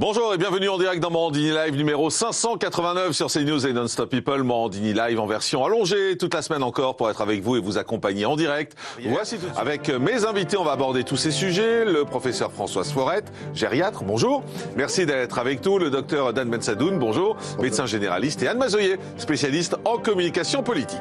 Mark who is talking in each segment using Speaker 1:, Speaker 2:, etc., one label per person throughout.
Speaker 1: Bonjour et bienvenue en direct dans Morandini Live numéro 589 sur CNews et Non-Stop People. Morandini Live en version allongée toute la semaine encore pour être avec vous et vous accompagner en direct. Voici tout de suite. Avec mes invités, on va aborder tous ces sujets. Le professeur Françoise Forette, gériatre, bonjour. Merci d'être avec nous. Le docteur Dan Bensadoun, bonjour. Médecin généraliste, et Anne Mazoyer, spécialiste en communication politique.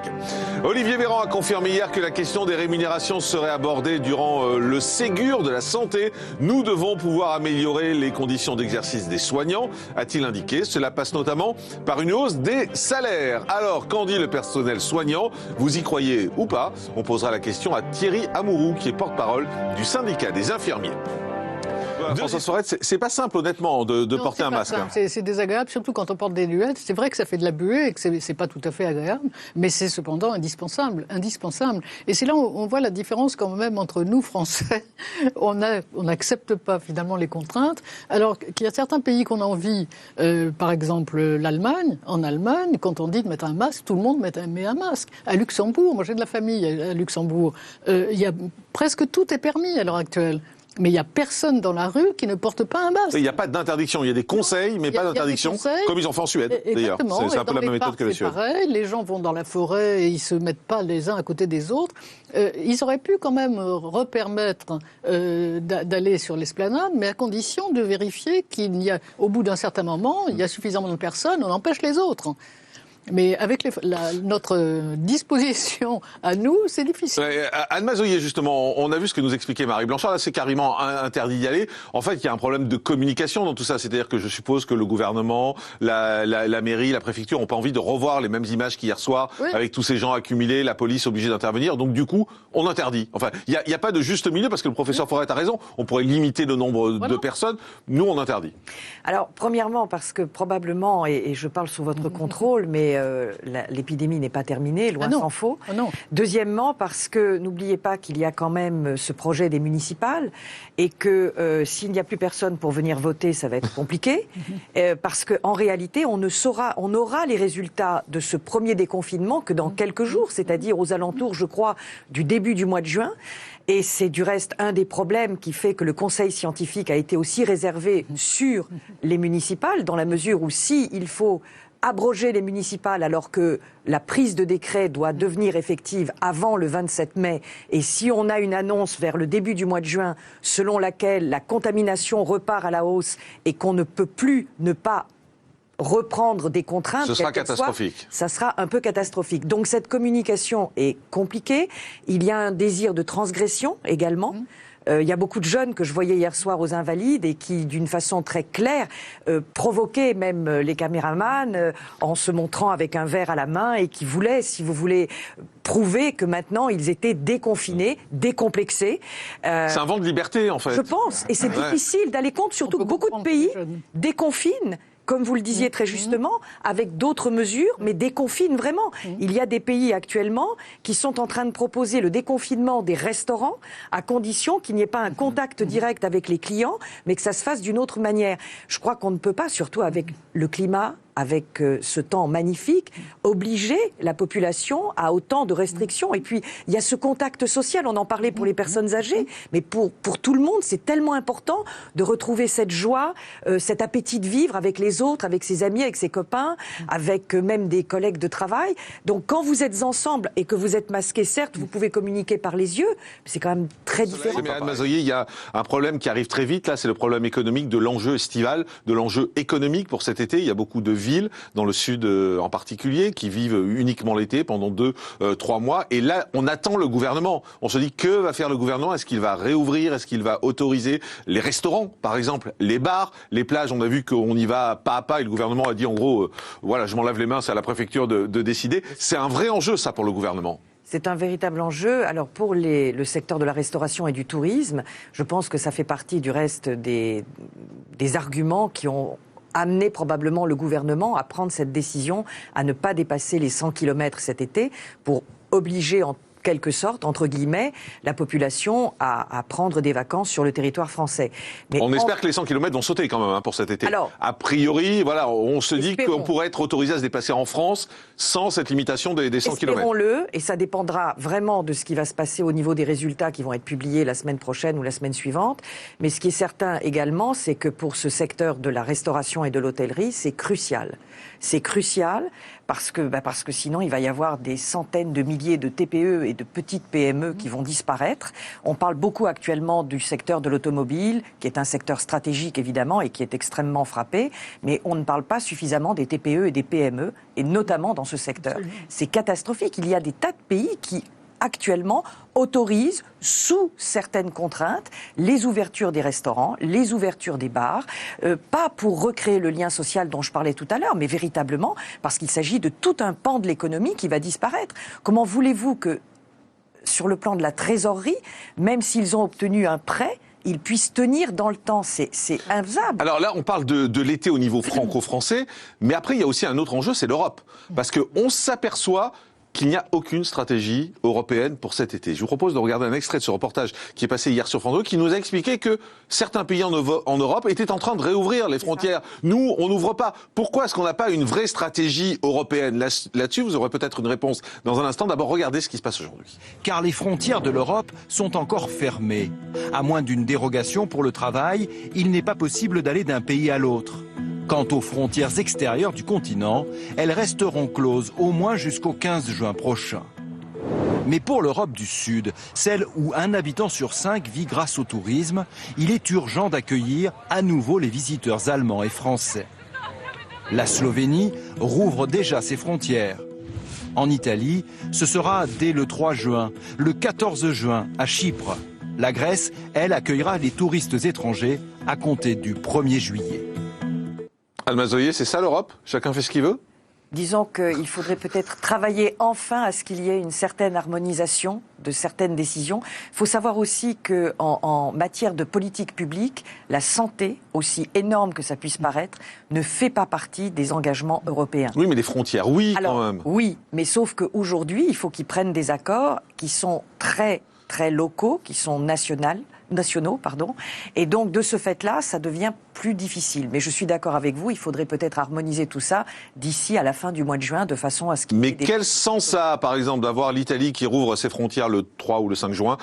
Speaker 1: Olivier Véran a confirmé hier que la question des rémunérations serait abordée durant le Ségur de la santé. Nous devons pouvoir améliorer les conditions d'exercice des soignants, a-t-il indiqué. Cela passe notamment par une hausse des salaires. Alors, qu'en dit le personnel soignant? Vous y croyez ou pas? On posera la question à Thierry Amourou, qui est porte-parole du syndicat des infirmiers. François Forette, c'est pas simple honnêtement de porter un masque.
Speaker 2: C'est désagréable, surtout quand on porte des lunettes. C'est vrai que ça fait de la buée et que c'est pas tout à fait agréable, mais c'est cependant indispensable. Et c'est là où on voit la différence quand même entre nous, Français. On n'accepte pas finalement les contraintes, alors qu'il y a certains pays qu'on envie, par exemple l'Allemagne. En Allemagne, quand on dit de mettre un masque, tout le monde met un masque. À Luxembourg, moi j'ai de la famille à Luxembourg, presque tout est permis à l'heure actuelle. Mais il n'y a personne dans la rue qui ne porte pas un masque.
Speaker 1: Il n'y a pas d'interdiction, il y a des conseils, mais pas d'interdiction, comme ils ont fait en Suède, d'ailleurs. C'est un peu la même méthode que les Suèdes.
Speaker 2: Pareil, les gens vont dans la forêt et ils ne se mettent pas les uns à côté des autres. Ils auraient pu quand même repermettre d'aller sur l'esplanade, mais à condition de vérifier qu'il y a, au bout d'un certain moment, il y a suffisamment de personnes, on empêche les autres. Mais avec notre disposition à nous, c'est difficile.
Speaker 1: Anne Mazoyer, justement, on a vu ce que nous expliquait Marie Blanchard. Là, c'est carrément interdit d'y aller. En fait, il y a un problème de communication dans tout ça. C'est-à-dire que je suppose que le gouvernement, la mairie, la préfecture n'ont pas envie de revoir les mêmes images qu'hier soir, oui, avec tous ces gens accumulés, la police obligée d'intervenir. Donc, du coup, on interdit. Enfin, il n'y a pas de juste milieu parce que le professeur Forette a raison. On pourrait limiter le nombre de personnes. Nous, on interdit.
Speaker 3: Alors, premièrement, parce que probablement, et je parle sous votre contrôle, mais l'épidémie n'est pas terminée, loin s'en faut. Deuxièmement, parce que n'oubliez pas qu'il y a quand même ce projet des municipales et que s'il n'y a plus personne pour venir voter, ça va être compliqué. Parce qu'en réalité, on aura les résultats de ce premier déconfinement que dans quelques jours, c'est-à-dire aux alentours, je crois, du début du mois de juin. Et c'est du reste un des problèmes qui fait que le conseil scientifique a été aussi réservé sur les municipales, dans la mesure où il faut abroger les municipales alors que la prise de décret doit devenir effective avant le 27 mai. Et si on a une annonce vers le début du mois de juin selon laquelle la contamination repart à la hausse et qu'on ne peut plus ne pas reprendre des contraintes,
Speaker 1: ce sera catastrophique.
Speaker 3: Ça sera un peu catastrophique. Donc cette communication est compliquée. Il y a un désir de transgression également. Il y a beaucoup de jeunes que je voyais hier soir aux Invalides et qui, d'une façon très claire, provoquaient même les caméramans en se montrant avec un verre à la main et qui voulaient, si vous voulez, prouver que maintenant ils étaient déconfinés, décomplexés.
Speaker 1: C'est un vent de liberté, en fait.
Speaker 3: Je pense. Et c'est difficile d'aller compte, surtout que beaucoup de pays déconfinent, comme vous le disiez très justement, avec d'autres mesures, mais déconfinent vraiment. Il y a des pays actuellement qui sont en train de proposer le déconfinement des restaurants à condition qu'il n'y ait pas un contact direct avec les clients, mais que ça se fasse d'une autre manière. Je crois qu'on ne peut pas, surtout avec le climat, avec ce temps magnifique, obliger la population à autant de restrictions. Et puis, il y a ce contact social, on en parlait pour les personnes âgées, mais pour tout le monde, c'est tellement important de retrouver cette joie, cet appétit de vivre avec les autres, avec ses amis, avec ses copains, avec même des collègues de travail. Donc, quand vous êtes ensemble et que vous êtes masqués, certes, vous pouvez communiquer par les yeux, mais c'est quand même très différent.
Speaker 1: Mais Anne Mazoyer, il y a un problème qui arrive très vite, là, c'est le problème économique de l'enjeu estival, de l'enjeu économique pour cet été. Il y a beaucoup de villes, dans le sud en particulier, qui vivent uniquement l'été pendant 2-3 mois. Et là, on attend le gouvernement. On se dit, que va faire le gouvernement? Est-ce qu'il va réouvrir? Est-ce qu'il va autoriser les restaurants, par exemple, les bars, les plages? On a vu qu'on y va pas à pas et le gouvernement a dit, en gros, voilà, je m'en lave les mains, c'est à la préfecture de décider. C'est un vrai enjeu, ça, pour le gouvernement.
Speaker 3: C'est un véritable enjeu. Alors pour le secteur de la restauration et du tourisme, je pense que ça fait partie du reste des arguments qui ont amené probablement le gouvernement à prendre cette décision, à ne pas dépasser les 100 km cet été, pour obliger quelque sorte, entre guillemets, la population à prendre des vacances sur le territoire français.
Speaker 1: Mais on espère que les 100 km vont sauter quand même pour cet été. Alors, a priori, voilà, on se dit qu'on pourrait être autorisé à se déplacer en France sans cette limitation des 100 km.
Speaker 3: Espérons-le, et ça dépendra vraiment de ce qui va se passer au niveau des résultats qui vont être publiés la semaine prochaine ou la semaine suivante. Mais ce qui est certain également, c'est que pour ce secteur de la restauration et de l'hôtellerie, c'est crucial. C'est crucial parce que sinon, il va y avoir des centaines de milliers de TPE et de petites PME qui vont disparaître. On parle beaucoup actuellement du secteur de l'automobile, qui est un secteur stratégique évidemment et qui est extrêmement frappé, mais on ne parle pas suffisamment des TPE et des PME, et notamment dans ce secteur. C'est catastrophique. Il y a des tas de pays qui actuellement autorise, sous certaines contraintes, les ouvertures des restaurants, les ouvertures des bars, pas pour recréer le lien social dont je parlais tout à l'heure, mais véritablement parce qu'il s'agit de tout un pan de l'économie qui va disparaître. Comment voulez-vous que, sur le plan de la trésorerie, même s'ils ont obtenu un prêt, ils puissent tenir dans le temps? C'est infaisable.
Speaker 1: Alors là, on parle de l'été au niveau franco-français, mais après, il y a aussi un autre enjeu, c'est l'Europe. Parce qu'on s'aperçoit qu'il n'y a aucune stratégie européenne pour cet été. Je vous propose de regarder un extrait de ce reportage qui est passé hier sur France 2, qui nous a expliqué que certains pays en Europe étaient en train de réouvrir les frontières. Nous, on n'ouvre pas. Pourquoi est-ce qu'on n'a pas une vraie stratégie européenne? Là-dessus, vous aurez peut-être une réponse dans un instant. D'abord, regardez ce qui se passe aujourd'hui.
Speaker 4: Car les frontières de l'Europe sont encore fermées. À moins d'une dérogation pour le travail, il n'est pas possible d'aller d'un pays à l'autre. Quant aux frontières extérieures du continent, elles resteront closes au moins jusqu'au 15 juin prochain. Mais pour l'Europe du Sud, celle où un habitant sur 5 vit grâce au tourisme, il est urgent d'accueillir à nouveau les visiteurs allemands et français. La Slovénie rouvre déjà ses frontières. En Italie, ce sera dès le 3 juin, le 14 juin à Chypre. La Grèce, elle, accueillera les touristes étrangers à compter du 1er juillet.
Speaker 1: Alma Zoyer, c'est ça l'Europe? Chacun fait ce qu'il veut?
Speaker 3: Disons qu'il faudrait peut-être travailler enfin à ce qu'il y ait une certaine harmonisation de certaines décisions. Il faut savoir aussi qu'en matière de politique publique, la santé, aussi énorme que ça puisse paraître, ne fait pas partie des engagements européens.
Speaker 1: Oui, mais les frontières, oui, quand même.
Speaker 3: Oui, mais sauf qu'aujourd'hui, il faut qu'ils prennent des accords qui sont très, très locaux, qui sont nationaux, et donc de ce fait-là, ça devient plus difficile. Mais je suis d'accord avec vous, il faudrait peut-être harmoniser tout ça d'ici à la fin du mois de juin, de façon à ce qu'il y ait des...
Speaker 1: quel sens ça a, par exemple, d'avoir l'Italie qui rouvre ses frontières le 3 ou le 5 juin,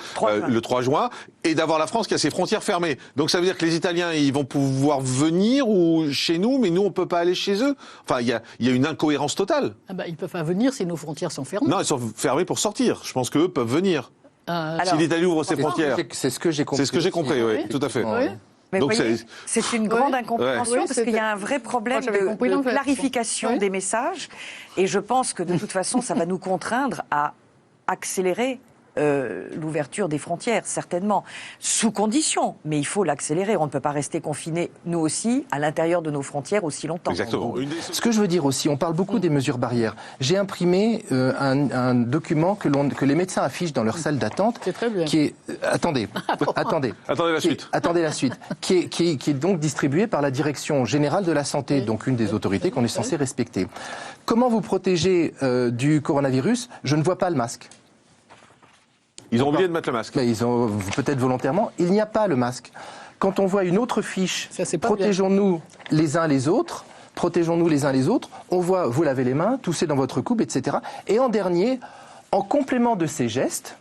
Speaker 1: le 3 juin, et d'avoir la France qui a ses frontières fermées? Donc ça veut dire que les Italiens, ils vont pouvoir venir ou chez nous, mais nous, on peut pas aller chez eux. Enfin, il y a une incohérence totale.
Speaker 2: Ils peuvent pas venir si nos frontières sont fermées.
Speaker 1: Non, elles sont fermées pour sortir. Je pense qu'eux peuvent venir. Si l'Italie ouvre ses frontières.
Speaker 5: C'est ce que j'ai compris.
Speaker 1: C'est ce que j'ai compris, oui, tout à fait.
Speaker 2: Oui.
Speaker 3: Mais donc c'est une grande incompréhension parce qu'il y a un vrai problème de clarification des messages, et je pense que de toute façon, ça va nous contraindre à accélérer l'ouverture des frontières, certainement, sous condition, mais il faut l'accélérer. On ne peut pas rester confinés, nous aussi, à l'intérieur de nos frontières aussi longtemps.
Speaker 1: Exactement.
Speaker 5: Ce que je veux dire aussi, on parle beaucoup des mesures barrières. J'ai imprimé un document que les médecins affichent dans leur salle d'attente.
Speaker 2: C'est très bien.
Speaker 5: Qui est, attendez la suite. Attendez la suite. Qui est donc distribué par la Direction Générale de la Santé, donc une des autorités qu'on est censé respecter. Comment vous protéger du coronavirus? Je ne vois pas le masque.
Speaker 1: Ils ont oublié de mettre le masque.
Speaker 5: Mais ils ont peut-être volontairement. Il n'y a pas le masque. Quand on voit une autre fiche, protégeons-nous les uns les autres, on voit vous lavez les mains, toussez dans votre coupe, etc. Et en dernier, en complément de ces gestes,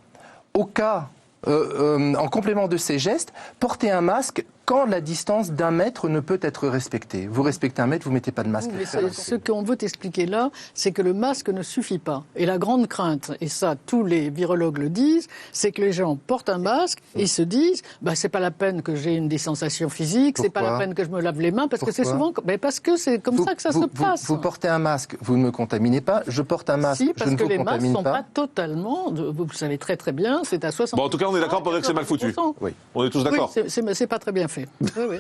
Speaker 5: portez un masque quand la distance d'1 mètre ne peut être respectée. Vous respectez 1 mètre, vous ne mettez pas de masque.
Speaker 2: Mais ce qu'on veut expliquer là, c'est que le masque ne suffit pas. Et la grande crainte, et ça tous les virologues le disent, c'est que les gens portent un masque et se disent c'est pas la peine que j'ai une distanciation physique, c'est pas la peine que je me lave les mains, parce que c'est souvent parce que c'est comme ça que ça se passe.
Speaker 5: Vous portez un masque, vous ne me contaminez pas, je porte un masque, je ne vous contamine pas.
Speaker 2: Parce que les masques sont pas totalement, vous le savez très très bien, c'est à 60%.
Speaker 1: Bon, en tout cas, on est d'accord pour dire que c'est mal foutu.
Speaker 5: Oui.
Speaker 1: On est tous d'accord.
Speaker 2: Oui, c'est pas très bien fait. Oui.